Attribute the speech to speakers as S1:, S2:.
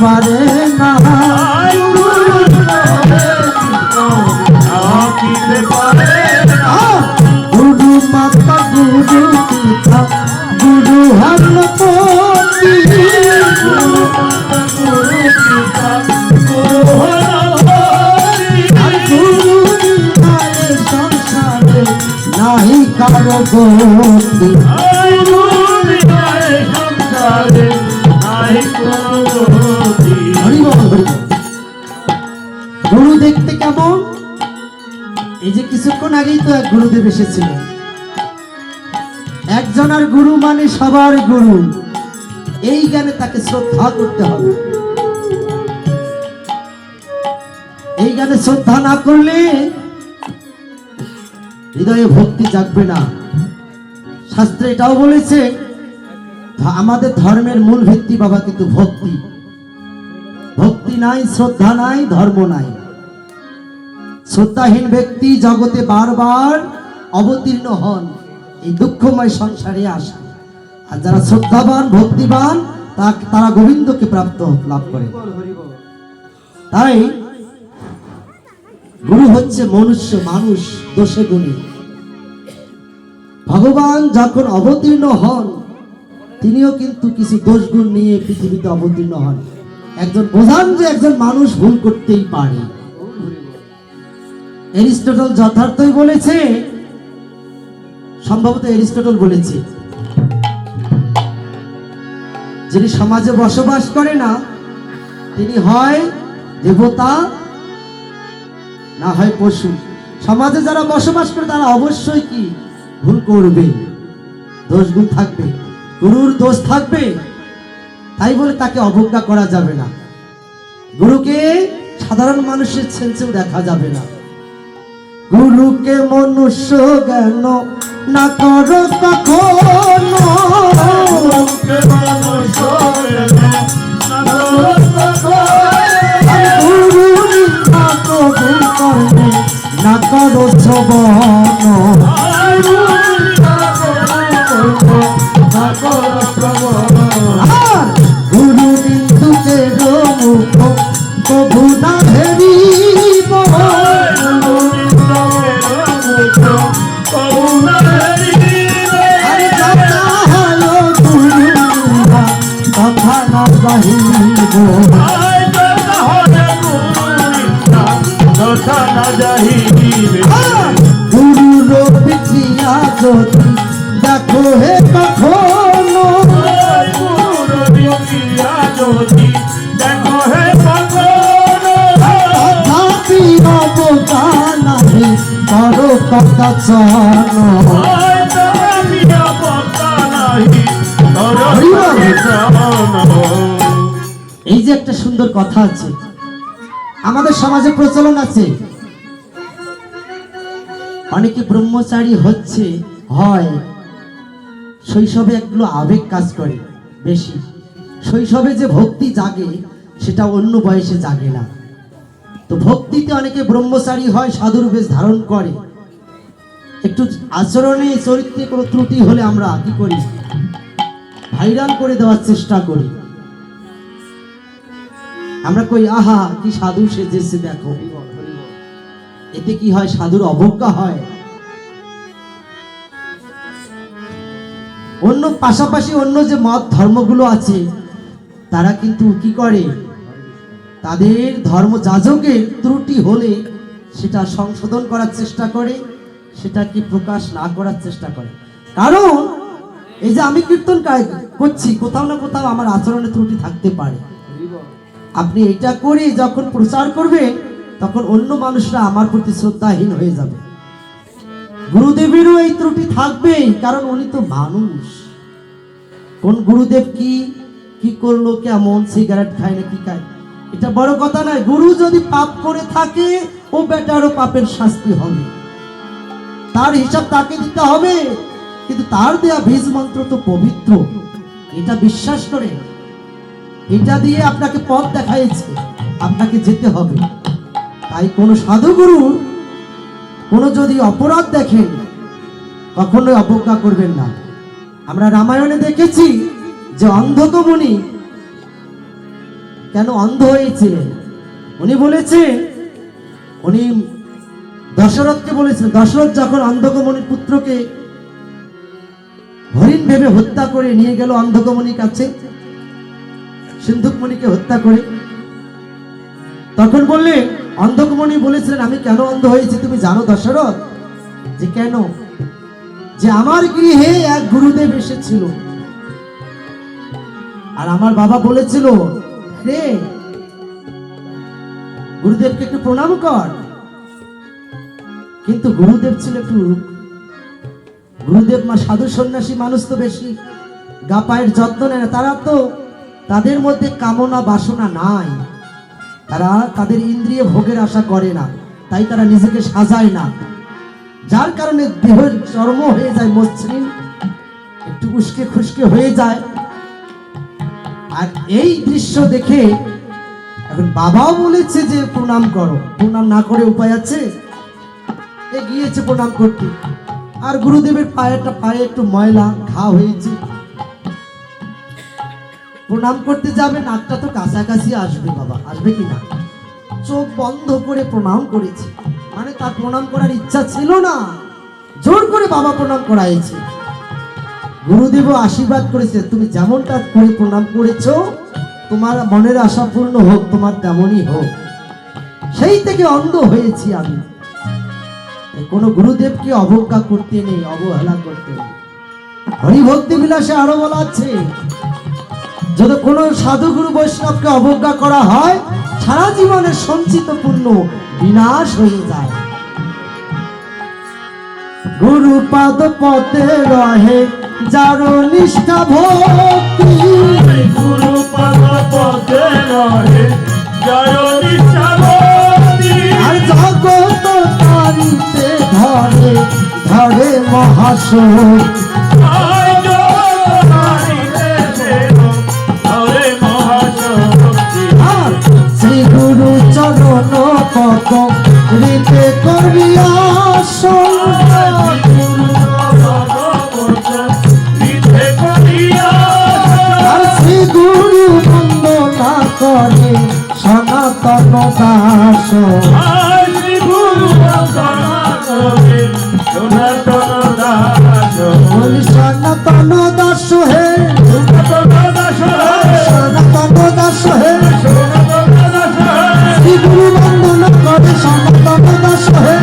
S1: পারে না, গুরু মাতা গুরু পিতা গুরু হরপতি, গুরু বিনায় সংসারে নাহি কারো গতি। গুরু দেখতে কেমন? এই যে কিছুক্ষণ আগেই তো এক গুরুদেব এসেছিলেন। একজনের গুরু মানে সবার গুরু, এই জ্ঞানে তাকে শ্রদ্ধা করতে হবে। এই জ্ঞানে শ্রদ্ধা না করলে হৃদয়ে ভক্তি জাগবে না। শাস্ত্রে এটাও বলেছে আমাদের ধর্মের মূল ভিত্তি বাবা কিন্তু ভক্তি। ভক্তি নাই, শ্রদ্ধা নাই, ধর্ম নাই। শ্রদ্ধাহীন ব্যক্তি জগতে বারবার অবতীর্ণ হন, এই দুঃখময় সংসারে আসে। আর যারা শ্রদ্ধাবান ভক্তিবান তারা গোবিন্দকে প্রাপ্ত লাভ করে। তাই গুরু হচ্ছে মনুষ্য, মানুষ দোষে গুণী। ভগবান যখন অবতীর্ণ হন তিনিও কিন্তু কিছু দোষ গুণ নিয়ে পৃথিবীতে অবতীর্ণ হন। একজন বোঝান যে একজন মানুষ ভুল করতেই পারে। এরিস্টটল যথার্থই বলেছে, সম্ভবত এরিস্টটল বলেছে, যিনি সমাজে বসবাস করে না তিনি হয় দেবতা না হয় পশু। সমাজে যারা বসবাস করে তারা অবশ্যই কি ভুল করবে, দোষ গুণ থাকবে, গুরুর দোষ থাকবে। তাই বলে তাকে অবজ্ঞা করা যাবে না। গুরুকে সাধারণ মানুষের সেন্সেও দেখা যাবে না। গুরুকে মনুষ্য জ্ঞান না করো কখনো, গুরু নিন্দা কবু করবে না করো শ্রবণ, গুরু নিন্দুকে মুখ কবু না ধরিব, কথা না যাহিব, গুরুর পিছিয়া যদি দেখো হে কখনো, তথাপি অবজ্ঞা নাহি করো কথা চরণ। এই যে একটা সুন্দর কথা আছে, আমাদের সমাজে প্রচলন আছে, অনেকে ব্রহ্মচারী হচ্ছে হয় শৈশবে একগুলো আবেগ কাজ করে বেশি। শৈশবে যে ভক্তি জাগে সেটা অন্য বয়সে জাগে না। তো ভক্তিতে অনেকে ব্রহ্মচারী হয়, সাধুর বেশ ধারণ করে। একটু আচরণে চরিত্রে কোনো ত্রুটি হলে আমরা কি করি, ভাইরাল করে দেওয়ার চেষ্টা করি। আমরা কই আহা কি সাধু সেজেছে দেখো। এতে কি হয়, সাধুর অবজ্ঞা হয়। অন্য পাশাপাশি অন্য যে মত ধর্মগুলো আছে তারা কিন্তু কি করে, তাদের ধর্ম যাজকের ত্রুটি হলে সেটা সংশোধন করার চেষ্টা করে, সেটাকে প্রকাশ না করার চেষ্টা করে। কারণ এই যে আমি কীর্তন করছি, কোথাও না কোথাও আমার আচরণে ত্রুটি থাকতে পারে। আপনি এটা করে যখন প্রচার করবেন তখন অন্য মানুষরা আমার প্রতি শ্রদ্ধাহীন হয়ে যাবে। গুরুদেবেরও এই ত্রুটি থাকবেই, কারণ উনি তো মানুষ। কোন গুরুদেব কি কি করলো, কেমন সিগারেট খায় না কি খায়, এটা বড় কথা নয়। গুরু যদি পাপ করে থাকে ও বেটারও পাপের শাস্তি হবে, তার হিসাব তাকে দিতে হবে। কিন্তু তার দেয়া বীজ মন্ত্র তো পবিত্র, এটা বিশ্বাস করে এটা দিয়ে আপনাকে পথ দেখাইছে, আপনাকে যেতে হবে। তাই কোন সাধুগুরু কোন যদি অপরাধ দেখেন কখনোই অবজ্ঞা করবেন না। আমরা রামায়ণে দেখেছি যে অন্ধক মুনি কেন অন্ধ হয়েছিলেন? উনি বলেছেন, উনি দশরথকে বলেছেন, দশরথ যখন অন্ধকমণির পুত্রকে হরিণ ভেবে হত্যা করে নিয়ে গেল অন্ধকমণির কাছে, সিন্ধুকমণিকে হত্যা করে, তখন বললে অন্ধকমণি বলেছিলেন, আমি কেন অন্ধ হয়েছি তুমি জানো দশরথ? যে কেন? যে আমার গৃহে এক গুরুদেব এসেছিল, আর আমার বাবা বলেছিল, রে গুরুদেবকে একটু প্রণাম কর। কিন্তু গুরুদেব ছিল একটু, গুরুদেব সাধু সন্ন্যাসী মানুষ তো বেশি গা পায়ের যত্ন নেয় না। তারা তো, তাদের মধ্যে কামনা বাসনা নাই, তারা তাদের ইন্দ্রিয় ভোগের আশা করে না, তাই তারা নিজেকে সাজায় না, যার কারণে দেহের চর্ম হয়ে যায় মসৃণ, একটু উস্কে খুশকে হয়ে যায়। আর এই দৃশ্য দেখে এখন বাবাও বলেছে যে প্রণাম করো, প্রণাম না করে উপায় আছে? গিয়েছে প্রণাম করতে, আর গুরুদেবের পায়ে একটু ময়লা ঘা হয়েছে, প্রণাম করতে যাবে, নাকটা তো কাছাকাছি আসবে, বাবা আসবে কিনা, চোখ বন্ধ করে প্রণাম করেছে, মানে তার প্রণাম করার ইচ্ছা ছিল না, জোর করে বাবা প্রণাম করাইছে। গুরুদেবও আশীর্বাদ করেছে, তুমি যেমনটা করে প্রণাম করেছো তোমার মনের আশা পূর্ণ হোক, তোমার তেমনই হোক। সেই থেকে অন্ধ হয়েছি আমি। কোন গুরুদেবকে অবজ্ঞা করতে নেই, অবহেলা করতে নেই। হরিভক্তি বিলাসে আরো বলা আছে, যদি কোন সাধু গুরু বৈষ্ণবকে অবজ্ঞা করা হয়, সারা জীবনের সঞ্চিত পুণ্য বিনাশ হয়ে যায়। গুরু পাদ পথে রহে যার নিষ্ঠা ভক্তি,
S2: গুরু পাদ পথে রহে যার নিষ্ঠা ভক্তি,
S1: আর জগৎ তারিতে ধরে ধরে মহাশক্তি। শ্রী গুরু চরণ কত রীতে করবি আসন, আর শ্রী গুরু বন্দনা করে সনাতন দাস, সনাতন দাস হে, সনাতন দাস হে, শ্রী গুরু বন্দনা করে সনাতন দাস হে।